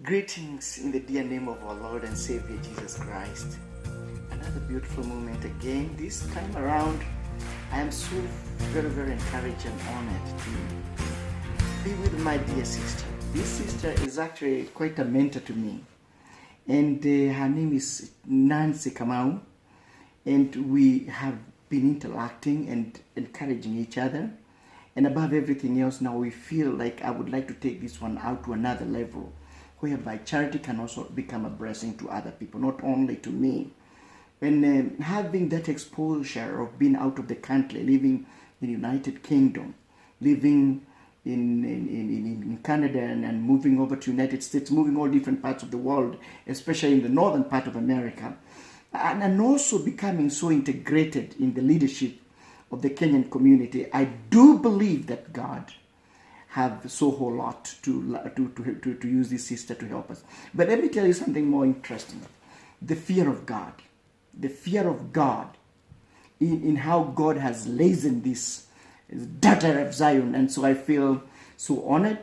Greetings in the dear name of our Lord and Savior Jesus Christ. Another beautiful moment again. This time around, I am so very encouraged and honored to be with my dear sister. This sister is actually quite a mentor to me. And her name is Nancy Kamau. And we have been interacting and encouraging each other. And above everything else, now we feel like I would like to take this one out to another level, whereby charity can also become a blessing to other people, not only to me. And having that exposure of being out of the country, living in the United Kingdom, living in Canada and moving over to United States, moving all different parts of the world, especially in the northern part of America, and also becoming so integrated in the leadership of the Kenyan community, I do believe that God have so whole lot to use this sister to help us. But let me tell you something more interesting. The fear of God. The fear of God in how God has lazen this daughter of Zion. And so I feel so honored,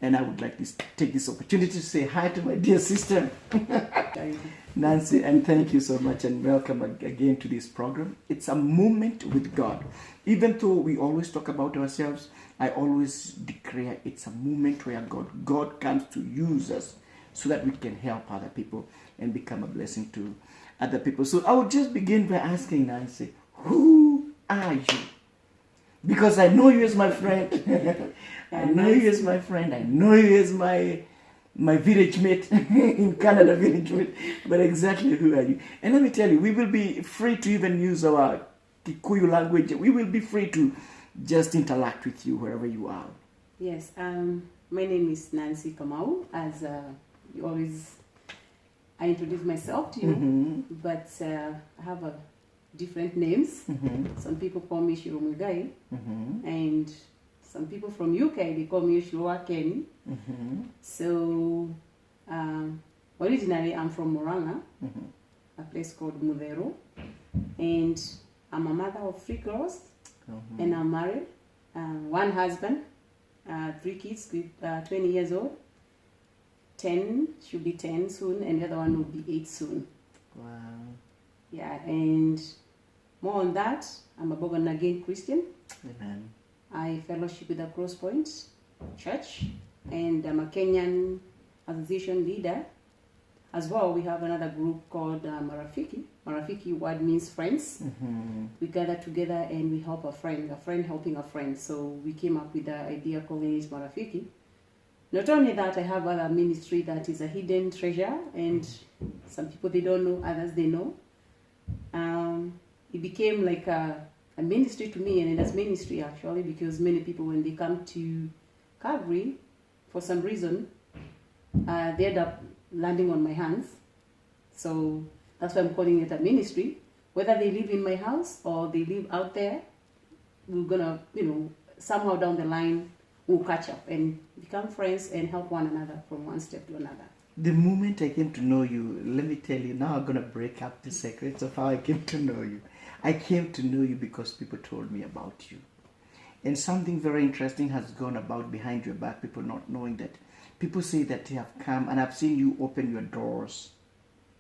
and I would like to take this opportunity to say hi to my dear sister, Nancy, and thank you so much and welcome again to this program. It's a moment with God. Even though we always talk about ourselves, I always declare it's a moment where God comes to use us so that we can help other people and become a blessing to other people. So I would just begin by asking Nancy, who are you? Because I know you as my friend. I know you as my friend. I know you as my village mate in Canada, village mate. But exactly who are you? And let me tell you, we will be free to even use our Kikuyu language. We will be free to just interact with you wherever you are. Yes, my name is Nancy Kamau. As you always, I introduce myself to you, but I have different names. Some people call me Shiro Mugai, and some people from UK, they call me Shirua Ken. So, originally I'm from Moranga, a place called Mudero, and I'm a mother of 3 girls, and I'm married, 1 husband, 3 kids, 20 years old, 10, should be 10 soon, and the other one will be 8 soon. Wow. Yeah, and more on that, I'm a born again Christian. Amen. I fellowship with the Cross Point Church, and I'm a Kenyan association leader. As well, we have another group called Marafiki. Marafiki word means friends. We gather together and we help a friend helping a friend. So we came up with the idea calling it Marafiki. Not only that, I have other ministry that is a hidden treasure, and some people they don't know, others they know. It became like a ministry to me, and that's ministry actually, because many people when they come to Calvary, for some reason, they end up landing on my hands. So that's why I'm calling it a ministry. Whether they live in my house or they live out there, we're gonna, somehow down the line, we'll catch up and become friends and help one another from one step to another. The moment I came to know you, let me tell you, now I'm going to break up the secrets of how I came to know you. I came to know you because people told me about you. And something very interesting has gone about behind your back, people not knowing that. People say that they have come, and I've seen you open your doors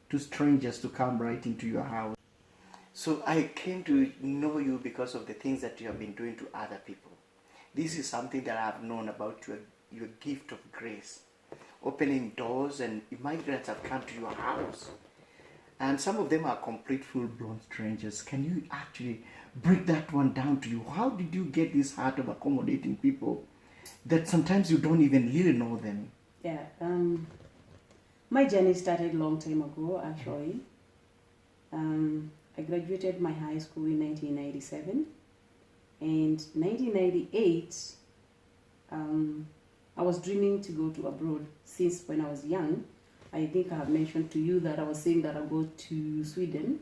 to strangers to come right into your house. So I came to know you because of the things that you have been doing to other people. This is something that I've known about your gift of grace. Opening doors, and migrants have come to your house. And some of them are complete full-blown strangers. Can you actually break that one down to you? How did you get this heart of accommodating people that sometimes you don't even really know them? Yeah, my journey started a long time ago, actually. I graduated my high school in 1997. And 1998, I was dreaming to go to abroad since when I was young. I think I have mentioned to you that I was saying that I'll go to Sweden,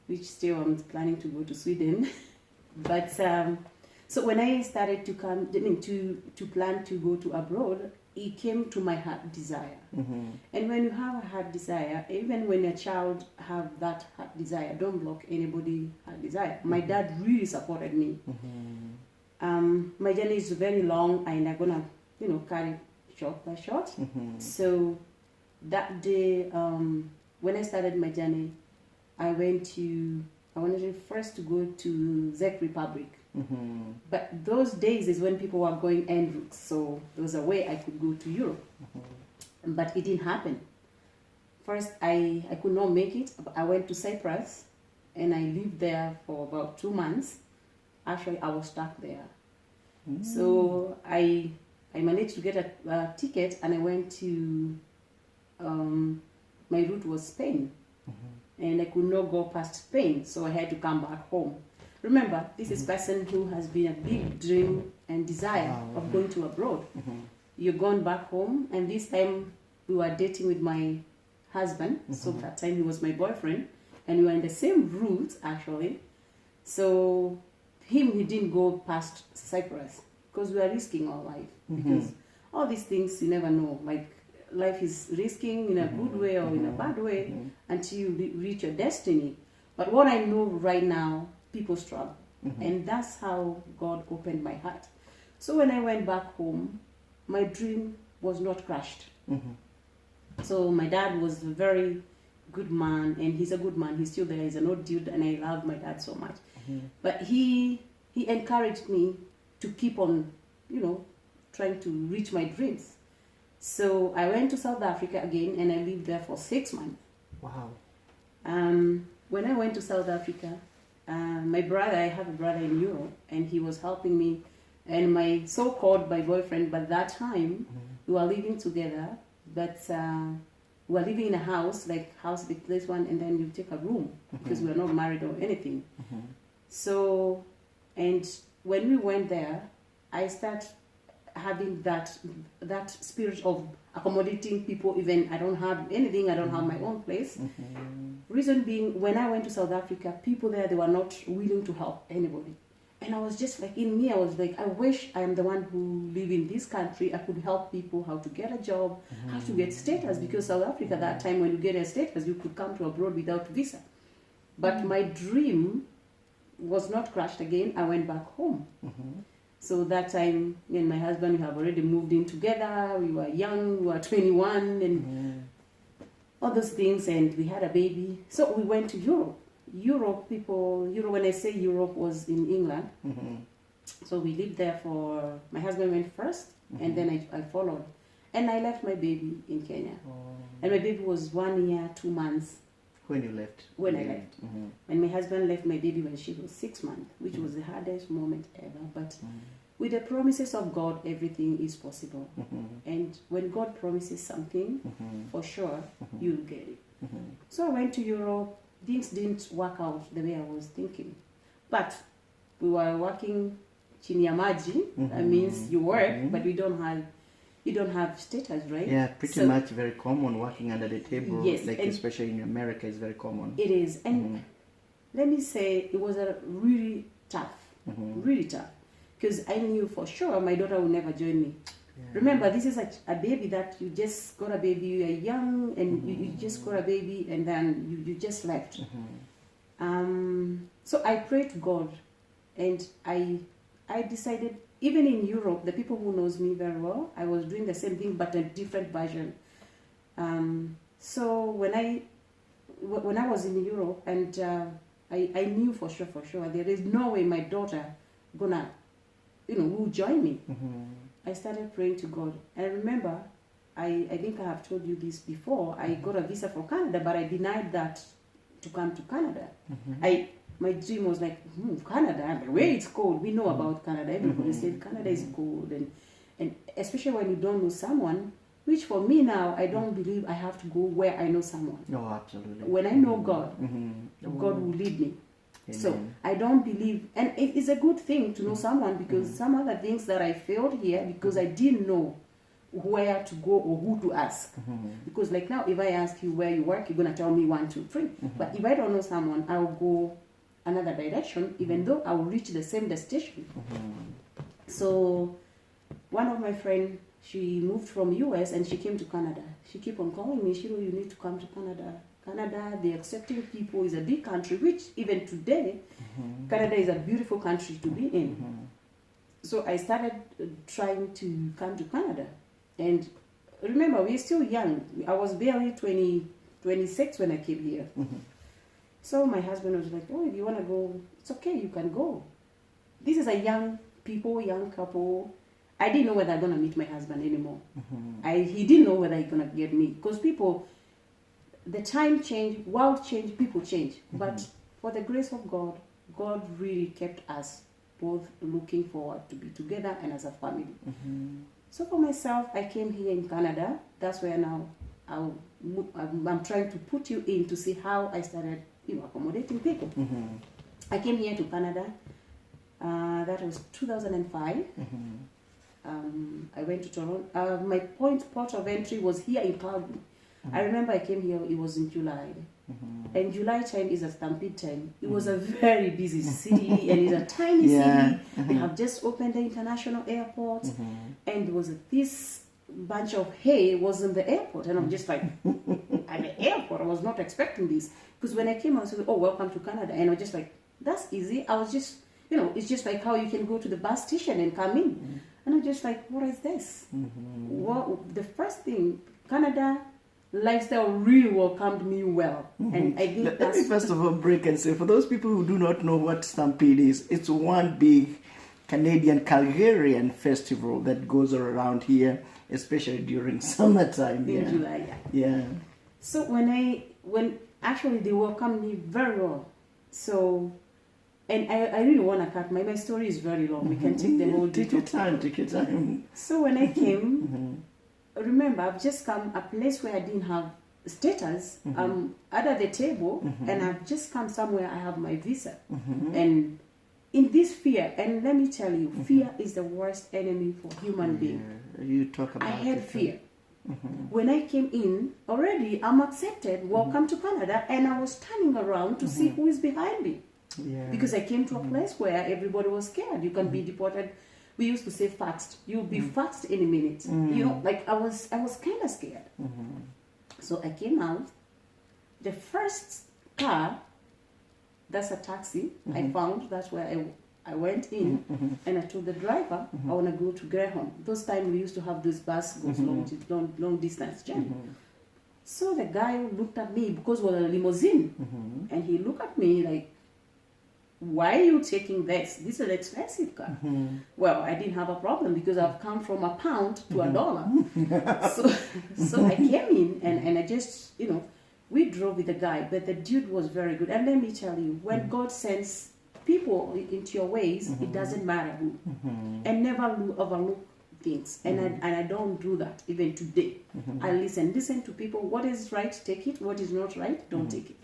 which still I'm planning to go to Sweden. But so when I started to plan to go to abroad, it came to my heart desire. And when you have a heart desire, even when a child have that heart desire, don't block anybody heart desire. My dad really supported me. My journey is very long, and I'm gonna, carry short by short. So that day, when I started my journey, I wanted first to go to Czech Republic. But those days is when people were going en route, so there was a way I could go to Europe. But it didn't happen. First, I could not make it. I went to Cyprus, and I lived there for about 2 months. Actually, I was stuck there. So I managed to get a ticket, and I went to, my route was Spain. And I could not go past Spain, so I had to come back home. Remember, this is a person who has been a big dream and desire of going to abroad. You're gone back home, and this time we were dating with my husband, so that time he was my boyfriend, and we were in the same route actually. So he didn't go past Cyprus because we are risking our life. Because all these things you never know, like life is risking in a good way or in a bad way until you reach your destiny. But what I know right now, people struggle, and that's how God opened my heart. So when I went back home, my dream was not crushed. So my dad was a very good man, and he's a good man. He's still there. He's an old dude, and I love my dad so much. But he encouraged me to keep on, trying to reach my dreams. So I went to South Africa again, and I lived there for 6 months. Wow. When I went to South Africa, I have a brother in Europe, and he was helping me. And my so-called boyfriend, by that time, we were living together, but we were living in a house like this one, and then you take a room because we were not married or anything. So, and when we went there, I started having that spirit of accommodating people. Even I don't have anything, I don't have my own place. Reason being, when I went to South Africa, people there, they were not willing to help anybody. And I was just like, in me, I was like, I wish I am the one who live in this country. I could help people how to get a job, how to get status. Because South Africa, that time, when you get a status, you could come to abroad without visa. But my dream was not crushed again. I went back home. So that time, me and my husband, we have already moved in together. We were young, we were 21, and all those things. And we had a baby. So we went to Europe. Europe, when I say Europe, was in England. So we lived there my husband went first, and then I followed. And I left my baby in Kenya. And my baby was 1 year, 2 months. When you left? When I left. And my husband left my baby when she was 6 months, which was the hardest moment ever. But with the promises of God, everything is possible. And when God promises something, for sure, you'll get it. So I went to Europe. Things didn't work out the way I was thinking. But we were working chini ya maji. That means you work, but you don't have status, right? Yeah, pretty much very common, working under the table. Yes, like especially in America, is very common. It is. And let me say, it was a really tough. Really tough. Because I knew for sure my daughter would never join me. Yeah. Remember, this is a baby that you just got a baby, you are young, and you just got a baby, and then you just left. So I prayed to God, and I decided, even in Europe, the people who knows me very well, I was doing the same thing, but a different version. So when I was in Europe, and I knew for sure, there is no way my daughter gonna, will join me. I started praying to God. And I remember, I think I have told you this before, I got a visa for Canada, but I denied that to come to Canada. My dream was like, Canada, but where it's cold. We know about Canada. Everybody said Canada is cold. And especially when you don't know someone, which for me now, I don't believe I have to go where I know someone. No, absolutely. When I know God, God will lead me. Amen. So I don't believe, and it is a good thing to know someone, because some other things that I failed here because I didn't know where to go or who to ask. Because like now, if I ask you where you work, you're going to tell me 1, 2, 3. But if I don't know someone, I'll go another direction, even though I will reach the same destination. So one of my friends, she moved from US and she came to Canada. She kept on calling me, Shiro, you need to come to Canada. Canada, the accepting people, is a big country, which even today, Canada is a beautiful country to be in. So I started trying to come to Canada. And remember, we're still young. I was barely 26 when I came here. So my husband was like, oh, if you want to go, it's okay, you can go. This is a young couple. I didn't know whether I'm going to meet my husband anymore. He didn't know whether he's going to get me. Because people, the time changed, world changed, people change. But for the grace of God, God really kept us both looking forward to be together and as a family. So for myself, I came here in Canada. That's where now I'm trying to put you in to see how I started, accommodating people. I came here to Canada. That was 2005. I went to Toronto. My port of entry was here in Calgary. I remember I came here, it was in July. And July time is a stampede time. It was a very busy city, and it's a tiny city. They have just opened the international airport, and there was this bunch of hay was in the airport, and I'm just like, at the airport, I was not expecting this. Because when I came, I was like, oh, welcome to Canada. And I was just like, that's easy. I was just, it's just like how you can go to the bus station and come in. And I'm just like, what is this? Well, the first thing, Canada lifestyle really welcomed me well. And I think Let me first of all break and say, for those people who do not know what Stampede is, it's one big Canadian Calgarian festival that goes around here, especially during summertime. In July, yeah. So when actually they welcomed me very well. So, and I really want to cut my story is very long. We can take the whole Take your time. So when I came, remember, I've just come a place where I didn't have status. Under the table, and I've just come somewhere I have my visa. And in this fear, and let me tell you, fear is the worst enemy for human being. You talk about I had fear. When I came in, already I'm accepted, welcome to Canada, and I was turning around to see who is behind me. Because I came to a place where everybody was scared. You can be deported. We used to say faxed. You'll be faxed in a minute. Like I was kind of scared. So I came out. The first car, that's a taxi, I found. That's where I went in, and I told the driver, I want to go to Greyhound. Those times we used to have this bus goes long distance journey. So the guy looked at me because it was a limousine, and he looked at me like, why are you taking this? This is an expensive car. Well, I didn't have a problem because I've come from a pound to a dollar. So I came in and I just, we drove with the guy, but the dude was very good. And let me tell you, when God sends people into your ways, it doesn't matter who. And never overlook things. And I don't do that even today. I listen to people. What is right, take it. What is not right, don't take it.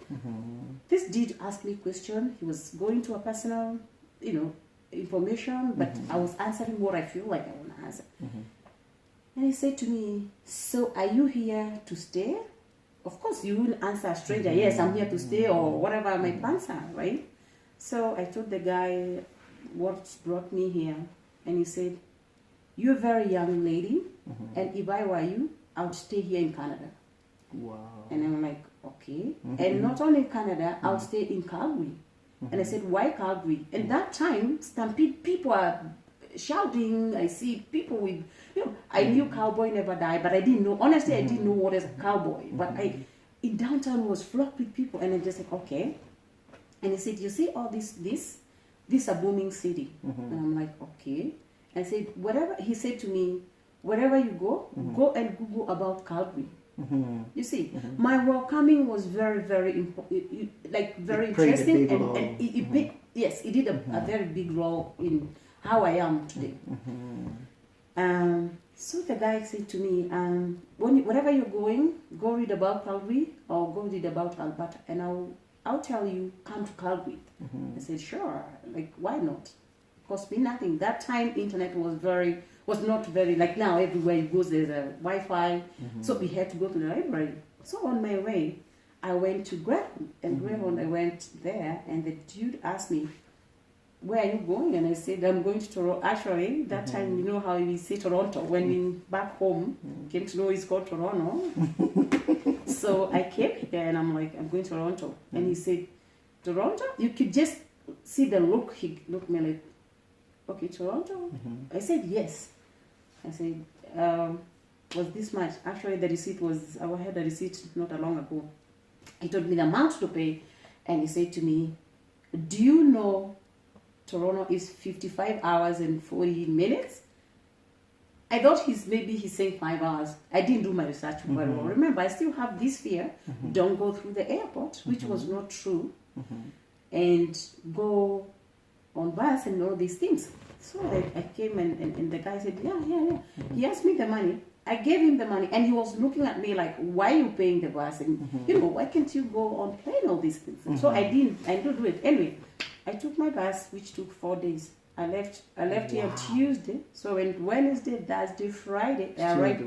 This dude asked me a question. He was going to a personal, information, but I was answering what I feel like I want to answer. And he said to me, so are you here to stay? Of course, you will answer a stranger, yes, I'm here to stay, or whatever my plans are, right? So I told the guy what brought me here, and he said, you're a very young lady, and if I were you, I would stay here in Canada. Wow. And I'm like, okay. And not only in Canada, I'll stay in Calgary. And I said, why Calgary? And that time, Stampede people are shouting. I see people with, I knew cowboy never died, but I didn't know, honestly, I didn't know what is a cowboy. But in downtown was flocked with people, and I just said, okay. And he said, you see all this a booming city. And I'm like, okay. I said, he said to me, wherever you go, go and Google about Calgary. You see, my welcoming was very, very important, very interesting, and it did a very big role in how I am today. So the guy said to me, wherever you're going, go read about Calgary or go read about Alberta, and I'll tell you, come to Calgary. I said, sure, why not? Cost me nothing. That time, internet was not very, like now, everywhere you go, there's a Wi-Fi, so we had to go to the library. So on my way, I went to Greyhound, and Greyhound, I went there, and the dude asked me, where are you going? And I said, I'm going to Toronto. Actually, that time, you know how we say Toronto. When we back home, came to know it's called Toronto. So I came here, and I'm like, I'm going to Toronto. And he said, Toronto? You could just see the look. He looked at me like, okay, Toronto? I said, yes. I said, was this much. Actually, the receipt was, I had a receipt not long ago. He told me the amount to pay, and he said to me, do you know Toronto is 55 hours and 40 minutes? I thought he's saying 5 hours. I didn't do my research very well. Remember, I still have this fear. Don't go through the airport, which was not true, and go on bus and all these things. So I came and the guy said, yeah. He asked me the money. I gave him the money, and he was looking at me like, why are you paying the bus? And, why can't you go on plane, all these things? So I didn't do it. Anyway, I took my bus, which took 4 days. I left here Tuesday. So on Wednesday, Thursday, Friday, I arrived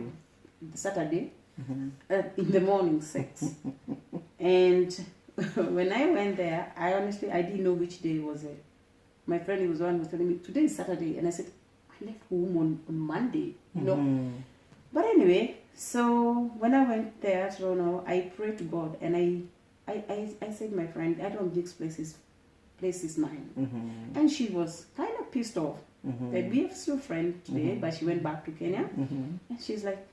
Saturday in the morning, 6. And when I went there, I didn't know which day was it. My friend was telling me, today is Saturday. And I said, I left home on Monday, But anyway, so when I went there, Toronto, I prayed to God. And I said to my friend, I don't mix places mine. And she was kind of pissed off. That we are still friends today, but she went back to Kenya. And she's like,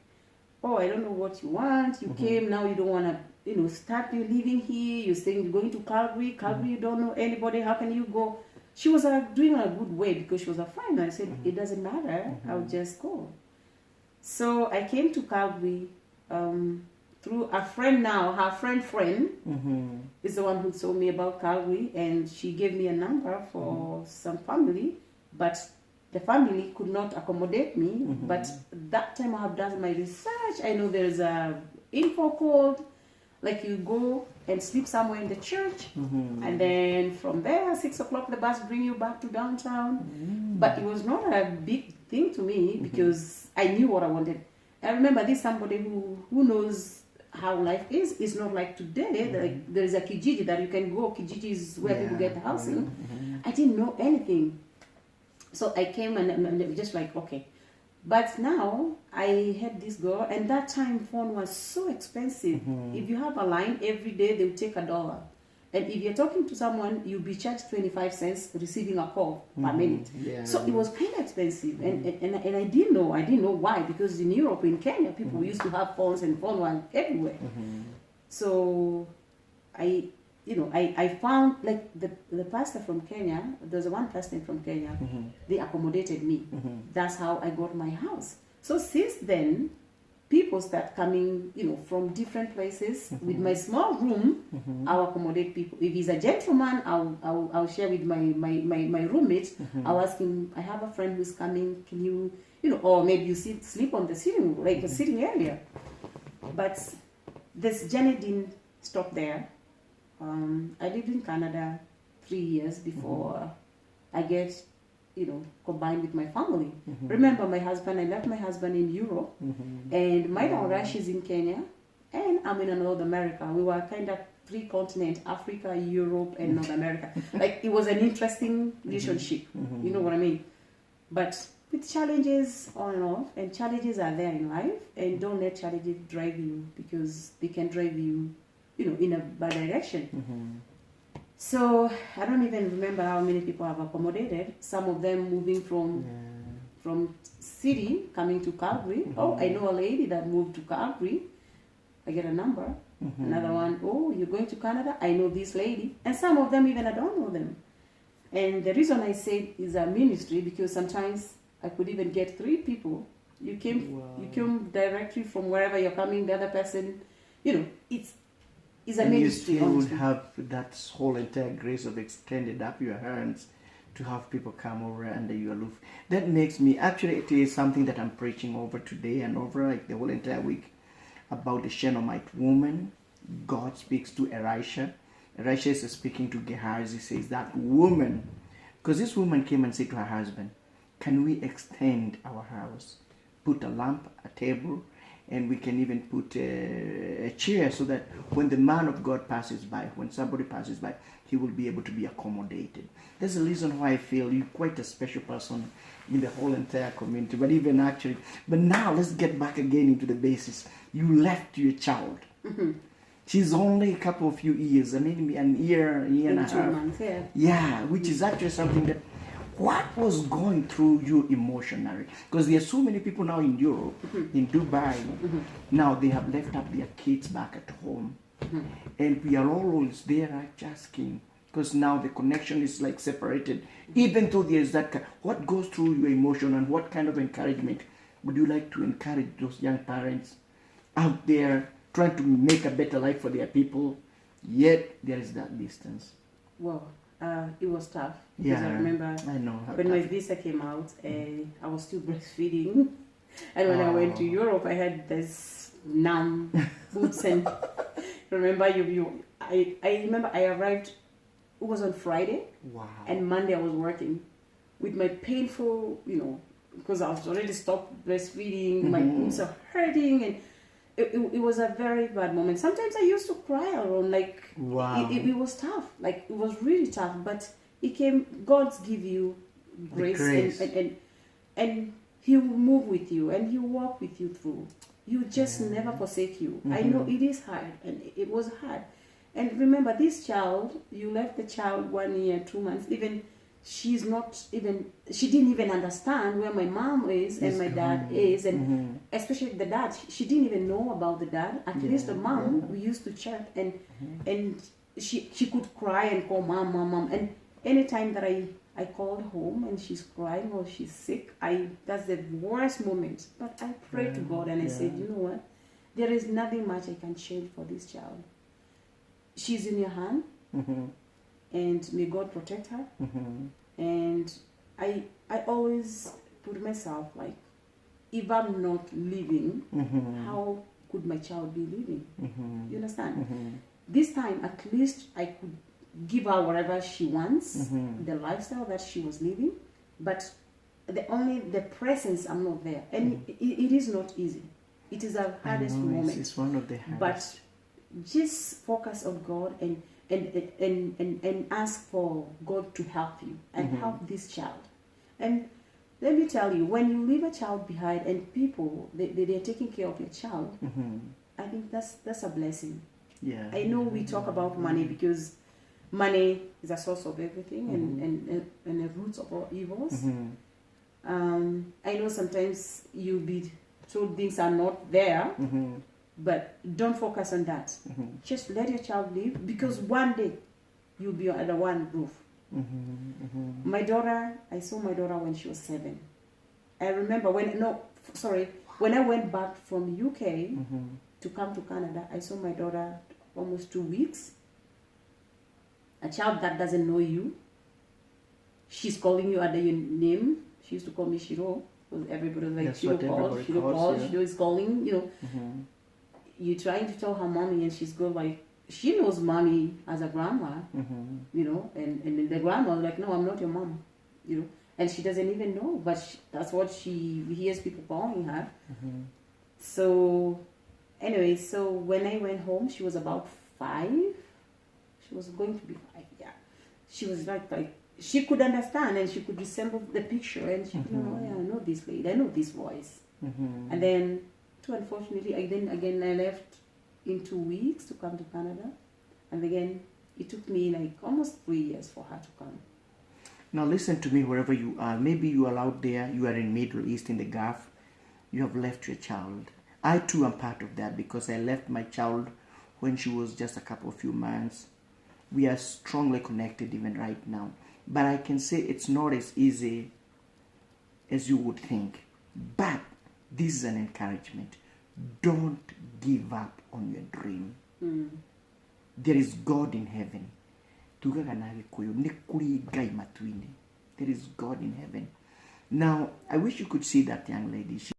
oh, I don't know what you want. You came, now you don't want to, start you living here. You're saying you're going to Calgary. Calgary, you don't know anybody. How can you go? She was doing a good way because she was a friend. I said, it doesn't matter. I'll just go. So I came to Calgary through a friend now. Her friend is the one who told me about Calgary, and she gave me a number for some family, but the family could not accommodate me. But that time I have done my research. I know there's a info code, like you go and sleep somewhere in the church, and then from there 6 o'clock the bus bring you back to downtown. But it was not a big thing to me because I knew what I wanted. I remember this somebody who knows how life is. It's not like today. Like there is a Kijiji that you can go. Kijiji is where people get the housing. I didn't know anything, so I came and just like, okay. But now I had this girl, and that time phone was so expensive. If you have a line every day, they'll take $1. And if you're talking to someone, you'll be charged 25 cents receiving a call per minute. So it was kind of expensive. And I didn't know why, because in Europe, in Kenya, people used to have phones, and phone were everywhere. So I found like the pastor from Kenya. There's one pastor from Kenya. They accommodated me. That's how I got my house. So since then, people start coming, from different places. With my small room, I'll accommodate people. If he's a gentleman, I'll share with my roommate. I'll ask him, I have a friend who's coming. Can you, or maybe you sleep on the sitting, like the sitting area. But this journey didn't stop there. I lived in Canada 3 years before I get, combined with my family. Remember, I left my husband in Europe, and my daughter, she's in Kenya, and I'm in North America. We were kind of 3 continents, Africa, Europe, and North America. Like, it was an interesting relationship, you know what I mean? But with challenges on and off, and challenges are there in life, and don't let challenges drive you, because they can drive you in a bad direction. So I don't even remember how many people I've accommodated. Some of them moving from city coming to Calgary. Oh, I know a lady that moved to Calgary. I get a number. Another one, oh, you're going to Canada? I know this lady. And some of them even I don't know them. And the reason I say is a ministry, because sometimes I could even get 3 people. You came directly from wherever you're coming. The other person, it's a ministry. You still would have that whole entire grace of extended up your hands to have people come over under your roof. That makes me, actually it is something that I'm preaching over today and over like the whole entire week, about the Shunammite woman. God speaks to Elisha. Elisha is speaking to Gehazi. He says, that woman, because this woman came and said to her husband, can we extend our house? Put a lamp, a table, and we can even put a chair, so that when the man of God passes by, when somebody passes by, he will be able to be accommodated. That's the reason why I feel you're quite a special person in the whole entire community. But now let's get back again into the basis. You left your child. She's only a couple of few years, maybe an year and a half. 2 months, Yeah, which is actually something that, what was going through you emotionally? Because there are so many people now in Europe, in Dubai, now they have left up their kids back at home. And we are always there asking, because now the connection is like separated. Even though there is that, what goes through your emotion and what kind of encouragement would you like to encourage those young parents out there trying to make a better life for their people, yet there is that distance? Well, it was tough because I remember when my visa came out, I was still breastfeeding, and when I went to Europe, I had this numb boots and remember I remember I arrived. It was on Friday. Wow. And Monday I was working with my painful, because I was already stopped breastfeeding. My boobs are hurting, and it was a very bad moment. Sometimes I used to cry alone. Like, wow. It was tough. Like, it was really tough. But it came. God's give you grace. And He will move with you and He will walk with you through. He will just never forsake you. I know it is hard, and it was hard. And remember, this child, you left the child 1 year, 2 months, even she didn't even understand where my mom is and my dad is, and especially the dad, she didn't even know about the dad. At least the mom, we used to chat, and she could cry and call mom, and anytime that I called home and she's crying or she's sick, that's the worst moment. But I prayed to God and I said, you know what, there is nothing much I can change for this child. She's in your hand, and may God protect her. And I always put myself like, if I'm not living, how could my child be living? You understand? This time, at least I could give her whatever she wants, the lifestyle that she was living, but the presence, I'm not there. And it is not easy. It is the hardest moment. It's one of the hardest. But just focus on God and ask for God to help you and help this child. And let me tell you, when you leave a child behind and people they're taking care of your child, I think that's a blessing. Yeah. I know we talk about money because money is a source of everything and the roots of all evils. I know sometimes you'll be told things are not there. But don't focus on that. Just let your child live, because one day you'll be under one roof. My daughter, I saw my daughter when she was 7. I remember when I went back from UK to come to Canada, I saw my daughter almost 2 weeks. A child that doesn't know you. She's calling you under your name. She used to call me Shiro. Everybody was like, Shiro calls, Shiro is calling, You're trying to tell her mommy, and she's going like, she knows mommy as a grandma, and the grandma was like, no, I'm not your mom, and she doesn't even know, but that's what she hears people calling her. So anyway, so when I went home, she was about 5. She was going to be 5, yeah. She was like she could understand and she could resemble the picture, and she could know, yeah, I know this lady, I know this voice. And then unfortunately, I left in 2 weeks to come to Canada, and again it took me like almost 3 years for her to come. Now listen to me, wherever you are. Maybe you are out there, you are in Middle East, in the Gulf, you have left your child. I too am part of that, because I left my child when she was just a few months. We are strongly connected even right now, but I can say it's not as easy as you would think. But this is an encouragement. Don't give up on your dream. There is God in heaven. There is God in heaven. Now, I wish you could see that young lady.